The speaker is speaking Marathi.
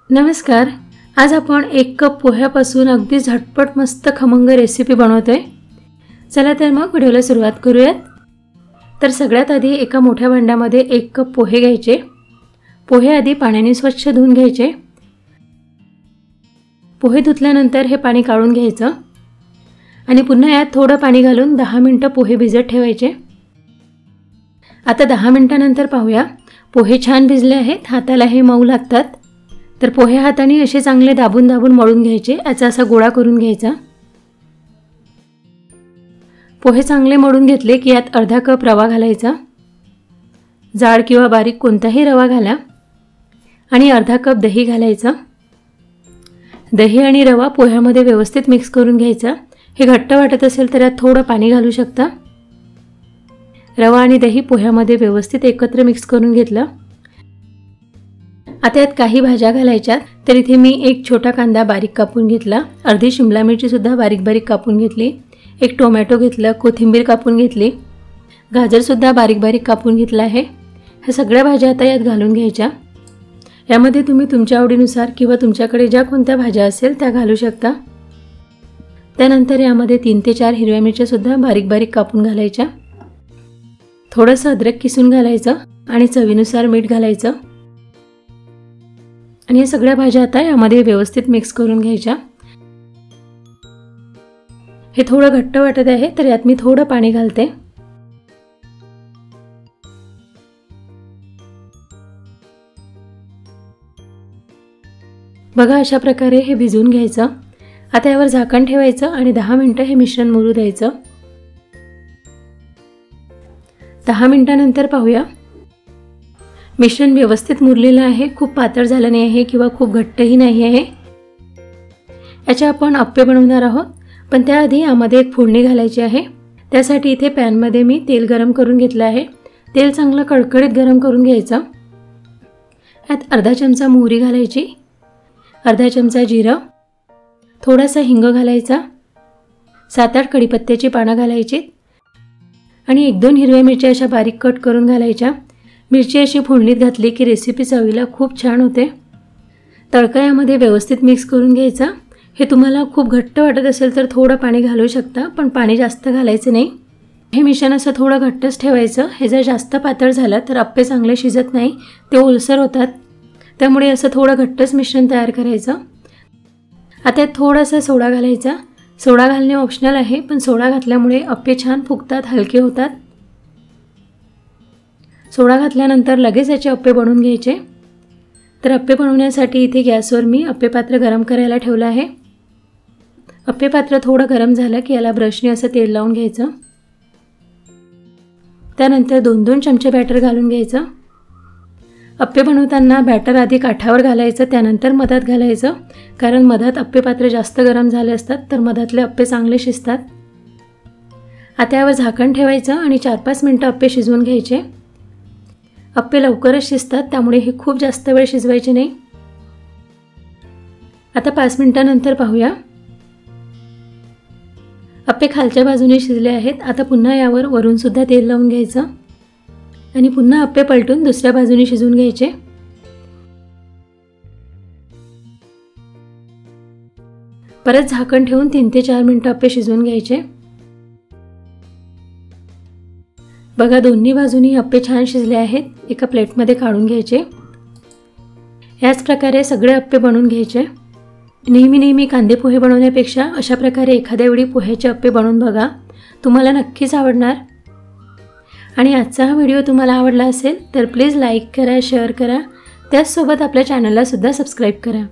नमस्कार। आज आपण 1 कप पोह्यापासून अगदी झटपट मस्त खमंग रेसिपी बनवतोय। चला तर मग व्हिडिओला सुरुवात करूयात। तर सगळ्यात आधी एका मोठ्या भांड्यामध्ये 1 कप पोहे घ्यायचे। पोहे आधी पाण्याने स्वच्छ धुवून घ्यायचे। पोहे धुतल्यानंतर हे पाणी काढून घ्यायचं आणि पुन्हा यात थोडं पाणी घालून 10 मिनिटं पोहे भिजत ठेवायचे। आता 10 मिनिटांनंतर पाहूया पोहे छान भिजले आहेत। हाताला हे मऊ लागतात, तर पोहे हाताने असे चांगले दाबून दाबून मळून घ्यायचे। याचा असा गोळा करून घ्यायचा। पोहे चांगले मळून घेतले की यात अर्धा कप रवा घालायचा। जाड किंवा बारीक कोणताही रवा घाला आणि अर्धा कप दही घालायचं। दही आणि रवा पोह्यामध्ये व्यवस्थित मिक्स करून घ्यायचा। हे घट्ट वाटत असेल तर यात थोडं पाणी घालू शकता। रवा आणि दही पोह्यामध्ये व्यवस्थित एकत्र मिक्स करून घेतलं। आता यात काही भाज्या घालायच्यात, तर इथे मी 1 छोटा कांदा बारीक कापून घेतला, अर्धी शिमला मिरची सुद्धा बारीक बारीक कापून घेतली, 1 टोमॅटो घेतलं, कोथिंबीर कापून घेतली, गाजर सुद्धा बारीक बारीक कापून घेतला आहे। ह्या सगळ्या भाज्या आता यात घालून घ्यायच्या। यामध्ये तुम्ही तुमच्या आवडीनुसार किंवा तुमच्याकडे ज्या कोणत्या भाज्या असेल त्या घालू शकता। त्यानंतर यामध्ये 3 ते 4 हिरव्या मिरच्या सुद्धा बारीक बारीक कापून घालायच्या। थोडंसं अद्रक किसून घालायचं आणि चवीनुसार मीठ घालायचं आणि या सगळ्या भाज्या आता यामध्ये व्यवस्थित मिक्स करून घ्यायच्या। हे थोडं घट्ट वाटत आहे, तर यात मी थोडं पाणी घालते। बघा अशा प्रकारे हे भिजवून घ्यायचं। आता यावर झाकण ठेवायचं आणि 10 मिनिटं हे मिश्रण मुरू द्यायचं। 10 मिनिटांनंतर पाहूया मिश्रण व्यवस्थित मुरलेलं आहे। खूप पातळ झालं नाही आहे किंवा खूप घट्टही नाही आहे। याचे आपण अप्पे बनवणार आहोत, पण त्याआधी यामध्ये एक फोडणी घालायची आहे। त्यासाठी इथे पॅनमध्ये मी तेल गरम करून घेतलं आहे। तेल चांगलं कडकडीत गरम करून घ्यायचं। यात अर्धा चमचा मोहरी घालायची, अर्धा चमचा जिरं, थोडासा हिंग घालायचा, 7-8 कढीपत्त्याची पानं घालायची आणि 1-2 हिरव्या मिरच्या अशा बारीक कट करून घालायच्या। मिरची अशी फोडणीत घातली की रेसिपी चवीला खूप छान होते। तडका यामध्ये व्यवस्थित मिक्स करून घ्यायचा। हे तुम्हाला खूप घट्ट वाटत असेल तर थोडं पाणी घालू शकता, पण पाणी जास्त घालायचं नाही। हे मिश्रण असं थोडं घट्टच ठेवायचं। हे जर जास्त पातळ झालं तर अप्पे चांगले शिजत नाही, ते ओलसर होतात। त्यामुळे असं थोडं घट्टच मिश्रण तयार करायचं। आता यात थोडासा सोडा घालायचा। सोडा घालणे ऑप्शनल आहे, पण सोडा घातल्यामुळे अप्पे छान फुगतात, हलके होतात। सोडा घातल्यानंतर लगेच याचे अप्पे बनवून घ्यायचे। तर अप्पे बनवण्यासाठी इथे गॅसवर मी अप्पे पात्र गरम करायला ठेवलं आहे। अप्पे पात्र थोडं गरम झालं की याला ब्रशने असं तेल लावून घ्यायचं। त्यानंतर 2-2 चमचे बॅटर घालून घ्यायचं। अप्पे बनवताना बॅटर आधी काठावर घालायचं, त्यानंतर मधात घालायचं, कारण मधात अप्पे पात्र जास्त गरम झाले असतात तर मधातले अप्पे चांगले शिजतात। आता यावर झाकण ठेवायचं आणि 4-5 मिनिटं अप्पे शिजवून घ्यायचे। अप्पे लवकरच शिजतात, त्यामुळे हे खूप जास्त वेळ शिजवायचे नाही। आता 5 मिनिटांनंतर पाहूया अप्पे खालच्या बाजूने शिजले आहेत। आता पुन्हा यावर वरून सुद्धा तेल लावून घ्यायचं आणि पुन्हा अप्पे पलटून दुसऱ्या बाजूने शिजवून घ्यायचे। परत झाकण ठेवून 3 ते 4 मिनिटं अप्पे शिजवून घ्यायचे। बघा दोन्ही बाजूनी अप्पे छान शिजले आहेत। एका प्लेटमध्ये काढून घ्यायचे। याच प्रकारे सगळे अप्पे बनवून घ्यायचे। नेहमी कांदे पोहे बनवण्यापेक्षा अशा प्रकारे एखाद्या वेळी पोह्याचे अप्पे बनवून बघा, तुम्हाला नक्कीच आवडणार। आणि आजचा हा व्हिडिओ तुम्हाला आवडला असेल तर प्लीज लाईक करा, शेअर करा, त्याचसोबत आपल्या चॅनलला सुद्धा सबस्क्राईब करा।